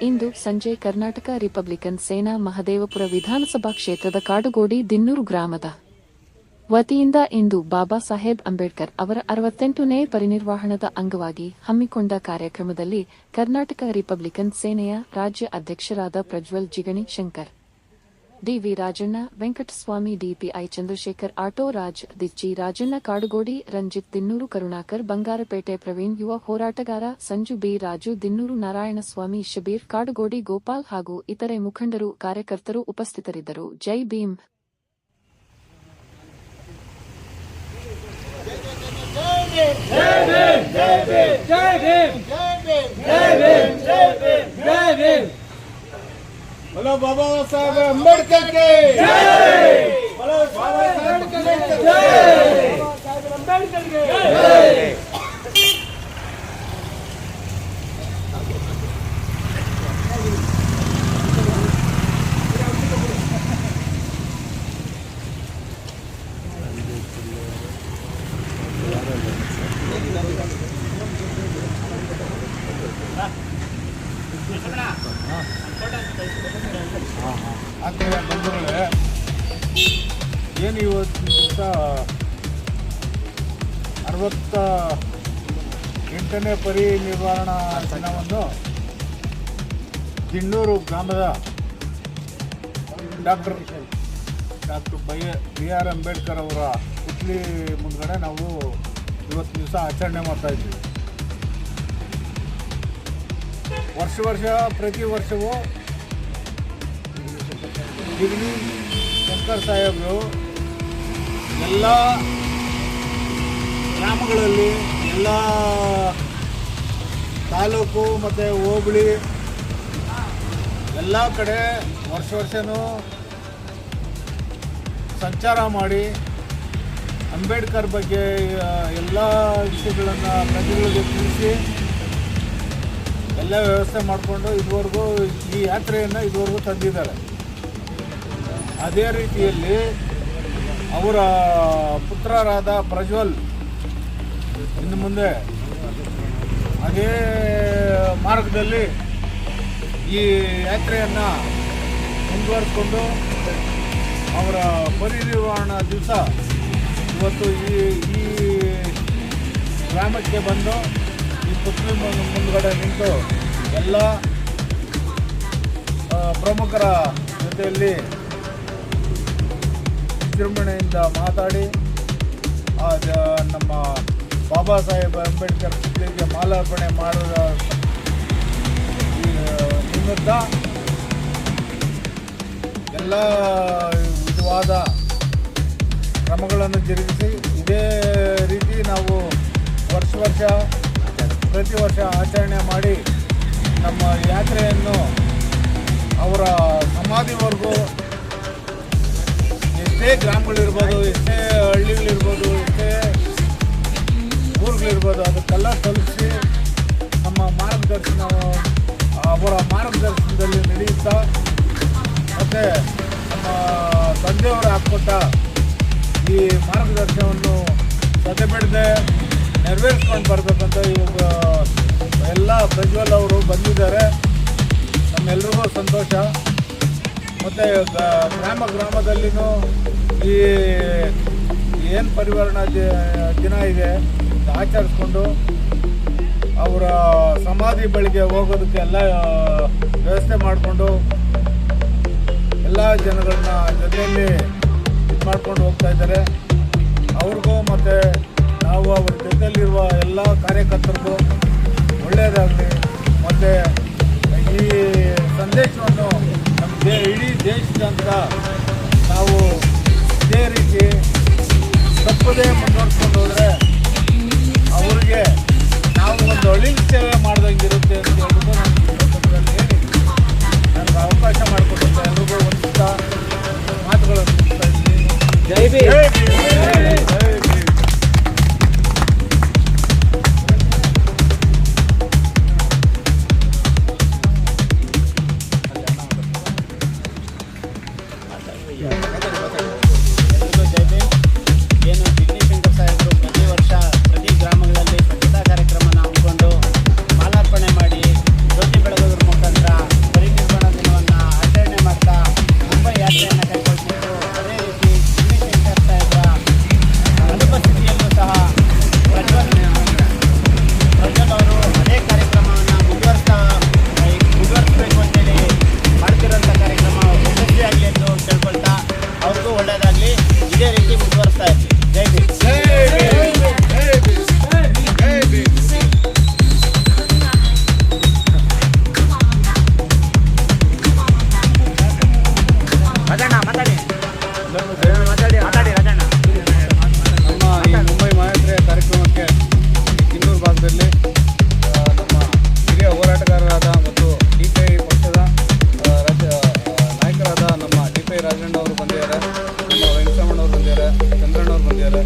ಇಂದು ಸಂಜೆ ಕರ್ನಾಟಕ ರಿಪಬ್ಲಿಕನ್ ಸೇನಾ ಮಹದೇವಪುರ ವಿಧಾನಸಭಾ ಕ್ಷೇತ್ರದ ಕಾಡುಗೋಡಿ ದಿನ್ನೂರು ಗ್ರಾಮದ ವತಿಯಿಂದ ಇಂದು ಬಾಬಾ ಸಾಹೇಬ್ ಅಂಬೇಡ್ಕರ್ ಅವರ 68ನೇ ಪರಿನಿರ್ವಾಣದ ಅಂಗವಾಗಿ ಹಮ್ಮಿಕೊಂಡ ಕಾರ್ಯಕ್ರಮದಲ್ಲಿ ಕರ್ನಾಟಕ ರಿಪಬ್ಲಿಕನ್ ಸೇನೆಯ ರಾಜ್ಯ ಅಧ್ಯಕ್ಷರಾದ Prajwal Jigani Shankar, D V. Rajanna, Venkataswamy, DPI Chandrashekar, auto Raj, Dicchi Rajanna, Kadugodi Ranjith, Dinnur Karunakar, Bangarapete Praveen, ಯುವ ಹೋರಾಟಗಾರ ಸಂಜು ಬಿ. ರಾಜು, ದಿನ್ನೂರು ನಾರಾಯಣಸ್ವಾಮಿ, ಶಬೀರ್, ಕಾಡುಗೋಡಿ ಗೋಪಾಲ್ ಹಾಗೂ ಇತರೆ ಮುಖಂಡರು, ಕಾರ್ಯಕರ್ತರು ಉಪಸ್ಥಿತರಿದ್ದರು. ಜೈ ಭೀಮ್. बोलो बाबा साहब अम्बेडकर के जय। बोलो बाबा साहब अम्बेडकर के जय। बाबा साहब अम्बेडकर के जय। ಬಂಧುಗಳೇ, ಏನು ಇವತ್ತು ದಿವಸ 68ನೇ ಪರಿನಿರ್ವಾಣ ದಿನವನ್ನು ದಿನ್ನೂರು ಗ್ರಾಮದ ಡಾಕ್ಟರ್ ಬಿ ಆರ್ ಅಂಬೇಡ್ಕರ್ ಅವರ ಪುತ್ಲಿ ಮುಂದ್ಗಡೆ ನಾವು ಇವತ್ತು ದಿವಸ ಆಚರಣೆ ಮಾಡ್ತಾಯಿದ್ದೀವಿ. ವರ್ಷ ಪ್ರತಿ ವರ್ಷವೂ ಜಿಗಣಿ ಶಂಕರ್ ಸಾಹೇಬರು ಎಲ್ಲ ಗ್ರಾಮಗಳಲ್ಲಿ, ಎಲ್ಲ ತಾಲೂಕು ಮತ್ತು ಹೋಬಳಿ ಎಲ್ಲ ಕಡೆ ವರ್ಷನೂ ಸಂಚಾರ ಮಾಡಿ ಅಂಬೇಡ್ಕರ್ ಬಗ್ಗೆ ಎಲ್ಲ ವಿಷಯಗಳನ್ನು ಪ್ರಜೆಗಳಿಗೆ ತಿಳಿಸಿ ಎಲ್ಲ ವ್ಯವಸ್ಥೆ ಮಾಡಿಕೊಂಡು ಇದುವರೆಗೂ ಈ ಯಾತ್ರೆಯನ್ನು ಇದುವರೆಗೂ ತಂದಿದ್ದಾರೆ. ಅದೇ ರೀತಿಯಲ್ಲಿ ಅವರ ಪುತ್ರರಾದ ಪ್ರಜ್ವಲ್ ಇನ್ನು ಮುಂದೆ ಅದೇ ಮಾರ್ಗದಲ್ಲಿ ಈ ಯಾತ್ರೆಯನ್ನು ಮುಂದುವರಿಸ್ಕೊಂಡು ಅವರ ಪರಿನಿರ್ವಾಣ ದಿವಸ ಇವತ್ತು ಈ ಗ್ರಾಮಕ್ಕೆ ಬಂದು ಈ ಪುತ್ಲಿ ಮುಂದುಗಡೆ ನಿಂತು ಎಲ್ಲ ಪ್ರಮುಖರ ಜೊತೆಯಲ್ಲಿ ವಿಜೃಂಭಣೆಯಿಂದ ಮಾತಾಡಿ ನಮ್ಮ ಬಾಬಾ ಸಾಹೇಬ್ ಅಂಬೇಡ್ಕರ್ ಪುತ್ಲಿಗೆ ಮಾಲಾರ್ಪಣೆ ಮಾಡುವ ನಿಮಿತ್ತ ಎಲ್ಲ ವಿಧವಾದ ಕ್ರಮಗಳನ್ನು ಜರುಗಿಸಿ ಇದೇ ರೀತಿ ನಾವು ಪ್ರತಿ ವರ್ಷ ಆಚರಣೆ ಮಾಡಿ ನಮ್ಮ ಯಾತ್ರೆಯನ್ನು ಅವರ ಸಮಾಧಿವರೆಗೂ ಎಷ್ಟೇ ಗ್ರಾಮಗಳಿರ್ಬೋದು, ಎಷ್ಟೇ ಹಳ್ಳಿಗಳಿರ್ಬೋದು, ಎಷ್ಟೇ ಊರುಗಳಿರ್ಬೋದು ಅದಕ್ಕೆಲ್ಲ ತಲುಪಿಸಿ ನಮ್ಮ ಅವರ ಮಾರ್ಗದರ್ಶನದಲ್ಲಿ ನಡೆಯುತ್ತಾ ಮತ್ತು ನಮ್ಮ ತಂದೆಯವರು ಹಾಕ್ಕೊಟ್ಟ ಈ ಮಾರ್ಗದರ್ಶನವನ್ನು ಸದೆಬಿಡದೆ ನೆರವೇರಿಸ್ಕೊಂಡು ಬರಬೇಕಂತ ಇವಾಗ ಎಲ್ಲ ಪ್ರಜ್ವಲ್ ಅವರು ಬಂದಿದ್ದಾರೆ. ನಮ್ಮೆಲ್ರಿಗೂ ಸಂತೋಷ. ಮತ್ತು ಗ್ರಾಮದಲ್ಲಿನೂ ಈ ಏನು ಪರಿವರ್ಣಾ ದಿನ ಇದೆ ಆಚರಿಸ್ಕೊಂಡು ಅವರ ಸಮಾಧಿ ಬಳಿಗೆ ಹೋಗೋದಕ್ಕೆ ಎಲ್ಲ ವ್ಯವಸ್ಥೆ ಮಾಡಿಕೊಂಡು ಎಲ್ಲ ಜನಗಳನ್ನ ಜೊತೆಯಲ್ಲಿ ಇದು ಮಾಡ್ಕೊಂಡು ಹೋಗ್ತಾ ಇದ್ದಾರೆ. ಅವ್ರಿಗೂ ಮತ್ತು ನಾವು ಅವ್ರ ಜೊತೆಯಲ್ಲಿರುವ ಎಲ್ಲ ಕಾರ್ಯಕರ್ತರಿಗೂ ಒಳ್ಳೆಯದಾಗಲಿ ಮತ್ತು ಈ ಸಂದೇಶವನ್ನು ಅಂತ ನಾವು ಇದೇ ರೀತಿ ತಪ್ಪದೇ ಮುಂದುವರ್ಸ್ಕೊಂಡು ಹೋದರೆ ಅವ್ರಿಗೆ ನಾವು ಒಂದು ಒಳ್ಳೆ ಸೇವೆ ಮಾಡ್ದಂಗಿರುತ್ತೆ ಅಂತ ಹೇಳ್ಬಿಟ್ಟು ನಾನು ಈ ಸಂದರ್ಭದಲ್ಲಿ ಹೇಳಿ ನನಗೆ ಅವಕಾಶ ಮಾಡಿಕೊಟ್ಟಂತ ಎಲ್ರಿಗೂ ಒಂದು ಮಾತುಗಳನ್ನು ಮುಗಿಸ್ತಾ ಇದ್ದೀನಿ. ಜೈ ಭೀಮ್. ಜೈ ಭೀಮ್. ಜೈ ಭೀಮ್. ಎಲ್ರಿಗೂ ಜೈ ಭೀಮ್. ಏನು ಜಿಗ್ನಿ ಶಂಕರ್ ಸಾಹೇಬರು ಪ್ರತಿ ವರ್ಷ ಪ್ರತಿ ಗ್ರಾಮಗಳಲ್ಲಿ ಸ್ವಚ್ಛತಾ ಕಾರ್ಯಕ್ರಮನ ಹಮ್ಮಿಕೊಂಡು ಮಾಲಾರ್ಪಣೆ ಮಾಡಿ ಜ್ಯೋತಿ ಬೆಳಗೋದ್ರ ಮುಖಾಂತರ ಪರಿನಿರ್ವಾಣ ದಿನವನ್ನು ಆಚರಣೆ ಮಾಡ್ತಾ ಮುಂಬೈ ಯಾತ್ರೆಯನ್ನು ಕೈಗೊಳ್ತಿದ್ದು, ಅದೇ ರೀತಿ ಜಿಗ್ನಿ ಶಂಕರ್ ಸಾಹೇಬರ ಅನುಪಸ್ಥಿತಿಯಲ್ಲೂ ಸಹ ಪ್ರಜ್ವಲ್ ಅವರು ಅದೇ ಕಾರ್ಯಕ್ರಮವನ್ನು ಮುಂದುವರಿಸಬೇಕು ಅಂತೇಳಿ ಮಾಡ್ತಿರೋಂಥ ಕಾರ್ಯಕ್ರಮ ಯಶಸ್ವಿಯಾಗಲಿ ಎಂದು ತಿಳ್ಕೊಳ್ತಾ ಅವ್ರಿಗೂ ಒಳ್ಳೆಯದಾಗಲಿ. ಇದೇ ರೀತಿ ಮುಂದುವರಿಸ್ತಾ ಇರ್ತೀವಿ. ಜೈ ಭೀಮ್. ಜೈ ಭೀಮ್. ಜೈ ಭೀಮ್. ಜೈ ಭೀಮ್. ರಾಜಣ್ಣ ಮಾತಾಡಿ ರಾಜಣ್ಣ. ನಮ್ಮ ಈ ಮುಂಬೈ ಮಹಾಯಾತ್ರೆಯ ಕಾರ್ಯಕ್ರಮಕ್ಕೆ ಕಿನ್ನೂರು ಭಾಗದಲ್ಲಿ ನಮ್ಮ ಹಿರಿಯ ಹೋರಾಟಗಾರರಾದ ಮತ್ತು DPI ಪಕ್ಷದ ನಾಯಕರಾದ ನಮ್ಮ DPI ರಾಜಣ್ಣ ಅವರು ಬಂದಿದ್ದಾರೆ, ನಮ್ಮ ವೆಂಕಟರಮಣ ಅವರು ಬಂದಿದ್ದಾರೆ, ಚಂದ್ರಣ್ಣ ಅವರು ಬಂದಿದ್ದಾರೆ,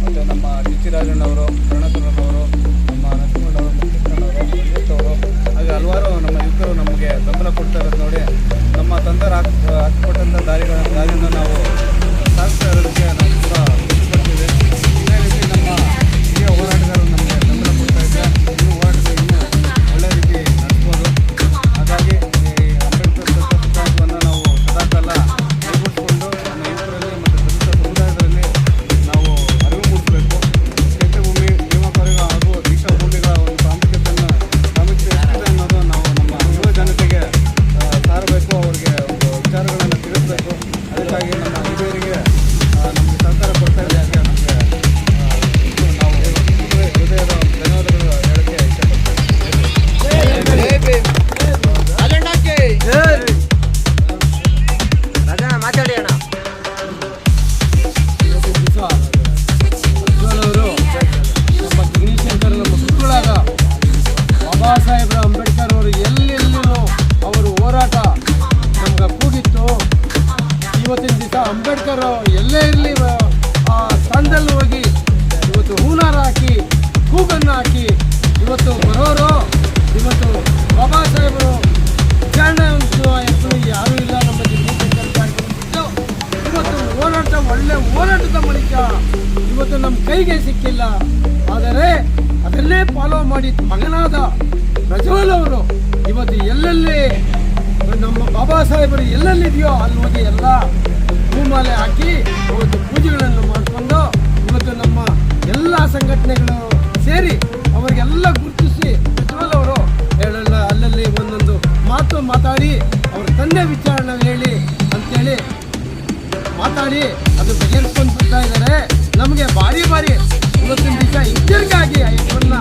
ಮತ್ತು ನಮ್ಮ DC ರಾಜಣ್ಣ ಅವರು, ಕರುಣಾಕರಣ್ಣವರು, ನಮ್ಮ ನರಸಿಂಹಣ್ಣವರು, ಮುಖ್ಯಸ್ಥಣ್ಣವರು, ಅವರು ಹಾಗೆ ಹಲವಾರು ನಮ್ಮ ಯುವಕರು ನಮಗೆ ಬೆಂಬಲ ಕೊಡ್ತಾ ಇರೋದು ನೋಡಿ ನಮ್ಮ ತಂದೆರು ಹಾಕಿಕೊಟ್ಟಂಥ ದಾರಿಯನ್ನು ನಾವು ಸಾಗಿಸ್ತಾ ಇರೋದಕ್ಕೆ ನಾವು ತುಂಬ ಖುಷಿಪಡ್ತೀವಿ. ಇದೇ ರೀತಿ ನಮ್ಮ ಹಿರಿಯ ಹೋರಾಟಗಾರರು ನಮಗೆ ಬೆಂಬಲ ಕೊಡ್ತಾ ಇದ್ದರೆ ಇನ್ನೂ ಹೋರಾಟದ ಇನ್ನೂ ಒಳ್ಳೆ ರೀತಿ ನಡೆಸ್ಬೋದು. ಹಾಗಾಗಿ ಈ ಅಂಬೇಡ್ಕರ್ ಸಿದ್ಧಾಂತವನ್ನು ನಾವು ಸದಾಕಾಲ ಕೈಗೊಳಿಸಿಕೊಂಡು ನಮ್ಮ ಯುವಕರಲ್ಲಿ ಮತ್ತು ದಲಿತ ಸಮುದಾಯದಲ್ಲಿ ನಾವು ಅರಿವು ಮೂಡಿಸಬೇಕು. ಚೈತ್ಯಭೂಮಿ ನೇಮಕಾರಿಗಳ ಹಾಗೂ ದೀಕ್ಷಾಭೂಮಿಗಳ ಒಂದು ಪ್ರಾಮುಖ್ಯತೆ ಎಷ್ಟಿದೆ ಅನ್ನೋದು ನಾವು ನಮ್ಮ ಯುವ ಜನತೆಗೆ ಸಾರಬೇಕು, ಅವರಿಗೆ ಒಂದು ವಿಚಾರಗಳನ್ನು ತಿಳಿಸಬೇಕು. ಅದಕ್ಕಾಗಿ ನಮ್ಮ ಹಿರಿಯರಿಗೆ ನಮಗೆ ಸಹಕಾರ ಕೊಡ್ತಾ ಇದ್ದಾರೆ. ನಮಗೆ ನಾವು ಹೃದಯದ ಧನ್ಯವಾದಗಳು ಹೇಳಕ್ಕೆ ಇಷ್ಟಪಡ್ತೇವೆ. ರಾಜಣ್ಣ ಮಾತಾಡಿ ಅಣ್ಣ. ಇವತ್ತಿನ ದಿವಸ ಪ್ರಜ್ವಲ್ ಅವರು ನಮ್ಮ ಜಿಗ್ನಿ ಶಂಕರ್ ನಮ್ಮ ಮಕ್ಕಳಾದ ಬಾಬಾ ಸಾಹೇಬ್ರ ಅಂಬೇಡ್ಕರ್ ಅವರು ಎಲ್ಲೆಲ್ಲೂ ಅವರು ಹೋರಾಟ ನಮ್ಗೆ ಕೂಗಿತ್ತು. ಇವತ್ತಿನ ದಿವಸ ಅಂಬೇಡ್ಕರ್ ಎಲ್ಲೇ ಇರಲಿ ಆ ಸ್ಥಾನದಲ್ಲಿ ಹೋಗಿ ಇವತ್ತು ಹೂನಾರ ಹಾಕಿ ಕೂಗನ್ನು ಹಾಕಿ ಇವತ್ತು ಬರೋರು ಇವತ್ತು ಬಾಬಾ ಸಾಹೇಬರು ವಿಚಾರಣೆ ಯಾರೂ ಇಲ್ಲ ನಮ್ಮ ಜಿಗ್ನಿ ಶಂಕರ್ ಕಾರ್ಯಕ್ರಮದ್ದು. ಇವತ್ತು ಹೋರಾಟ ಒಳ್ಳೆ ಹೋರಾಟದ ಮನುಷ್ಯ ಇವತ್ತು ನಮ್ಮ ಕೈಗೆ ಸಿಕ್ಕಿಲ್ಲ, ಆದರೆ ಅದನ್ನೇ ಫಾಲೋ ಮಾಡಿ ಮಗನಾದ ಪ್ರಜ್ವಲ್ ಅವರು ಇವತ್ತು ಎಲ್ಲೆಲ್ಲಿ ನಮ್ಮ ಬಾಬಾ ಸಾಹೇಬರು ಎಲ್ಲೆಲ್ಲಿದೆಯೋ ಅಲ್ಲಿ ಹೋಗಿ ಎಲ್ಲ ಹೂಮಾಲೆ ಹಾಕಿ ಇವತ್ತು ಪೂಜೆಗಳನ್ನು ಮಾಡಿಕೊಂಡು ಇವತ್ತು ನಮ್ಮ ಎಲ್ಲ ಸಂಘಟನೆಗಳು ಸೇರಿ ಅವರಿಗೆಲ್ಲ ಗುರುತಿಸಿ ಪ್ರಜ್ವಲ್ ಅವರು ಹೇಳಲ್ಲ ಅಲ್ಲಲ್ಲಿ ಒಂದೊಂದು ಮಾತು ಮಾತಾಡಿ ಅವ್ರ ತಂದೆ ವಿಚಾರಣೆ ಹೇಳಿ ಅಂತೇಳಿ ಮಾತಾಡಿ ಅದು ಬಗೆಹರಿಸ್ಕೊಂಡು ಬರ್ತಾ ಇದ್ದಾರೆ. ನಮಗೆ ಭಾರಿ ಇವತ್ತಿನ ದಿವಸ ಹಿಂತಿರುಗಾಗಿ ಇವನ್ನ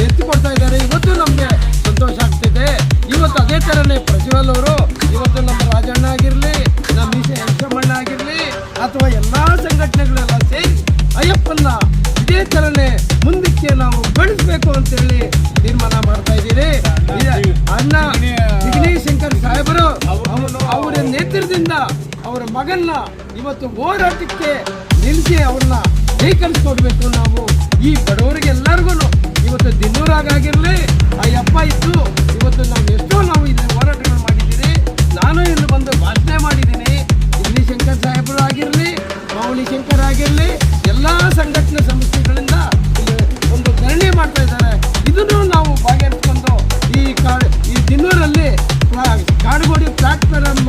ಎತ್ತಿಕೊಡ್ತಾ ಇದ್ದಾರೆ. ಇವತ್ತು ನಮಗೆ ಸಂತೋಷ ಆಗ್ತಿದೆ. ಇವತ್ತು ಅದೇ ಥರನೇ ಪ್ರಜ್ವಲ್ ಅವರು ಇವತ್ತು ನಮ್ಮ ರಾಜಣ್ಣ ಆಗಿರಲಿ, ನಮ್ಮ ಯಶಮಣ್ಣ ಆಗಿರಲಿ ಅಥವಾ ಎಲ್ಲ ಸಂಘಟನೆಗಳೆಲ್ಲ ಸೇರಿ ಅಯ್ಯಪ್ಪನ್ನ ಇದೇ ಥರನೇ ಮುಂದಕ್ಕೆ ನಾವು ಬೆಳೆಸಬೇಕು ಅಂತೇಳಿ ತೀರ್ಮಾನ ಮಾಡ್ತಾ ಇದ್ದೀರಿ. ಅಣ್ಣ ಜಿಗ್ನಿ ಶಂಕರ್ ಸಾಹೇಬರು ಅವರ ನೇತೃತ್ವದಿಂದ ಅವರ ಮಗನ್ನ ಇವತ್ತು ಹೋರಾಟಕ್ಕೆ ನಿಲ್ಲಿಸಿ ಅವ್ರನ್ನ ಸ್ವೀಕರಿಸ್ಕೊಡ್ಬೇಕು. ನಾವು ಈ ಬಡವರಿಗೆ ಎಲ್ಲರಿಗೂ ಇವತ್ತು ದಿನ್ನೂರಾಗಿರಲಿ ಅಯ್ಯಪ್ಪ ಇತ್ತು ಇವತ್ತು ನಾವು ಎಷ್ಟೋ ನಾವು ಇಲ್ಲಿ ಹೋರಾಟಗಳು ಮಾಡಿದ್ದೀರಿ. ನಾನು ಇಲ್ಲಿ ಬಂದು ಭಾಷಣ ಮಾಡಿದ್ದೀನಿ. ಜಿಗ್ನಿ ಶಂಕರ್ ಸಾಹೇಬರು ಆಗಿರಲಿ, ಮಾವಳಿ ಶಂಕರ್ ಆಗಿರಲಿ, ಎಲ್ಲ ಸಂಘಟನೆ ಸಂಸ್ಥೆಗಳಿಂದ ಇಲ್ಲಿ ಒಂದು ಧರಣಿ ಮಾಡ್ತಾ ಇದ್ದಾರೆ. ಇದನ್ನು ನಾವು ಭಾಗವಹಿಸ್ಕೊಂಡು ಈ ದಿನ್ನೂರಲ್ಲಿ ಕಾಡುಗೋಡಿ ಪ್ಲಾಟ್ಫಾರ್ಮ್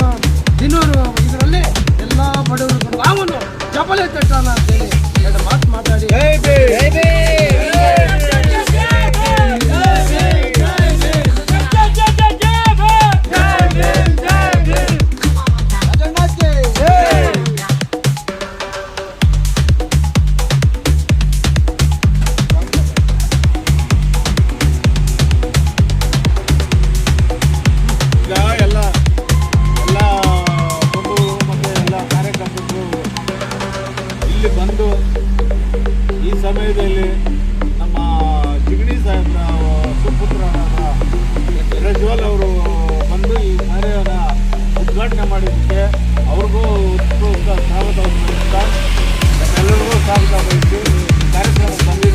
ದಿನ್ನೂರು ಇದರಲ್ಲಿ ಎಲ್ಲ ಬಡವರು ನಾವು ಚಪಲೆ ತಟ್ಟೋಣ ಅಂತೇಳಿ ಎರಡು ಮಾತು ಮಾತಾಡಿ ಉದ್ಘಾಟನೆ ಮಾಡಿದ್ದಕ್ಕೆ ಅವ್ರಿಗೂ ಸ್ವಾಗತ ಎಲ್ಲರಿಗೂ ಸ್ವಾಗತ ಬಯಸಿ ಕಾರ್ಯಕ್ರಮ ಬಂದಿದ್ದೀವಿ.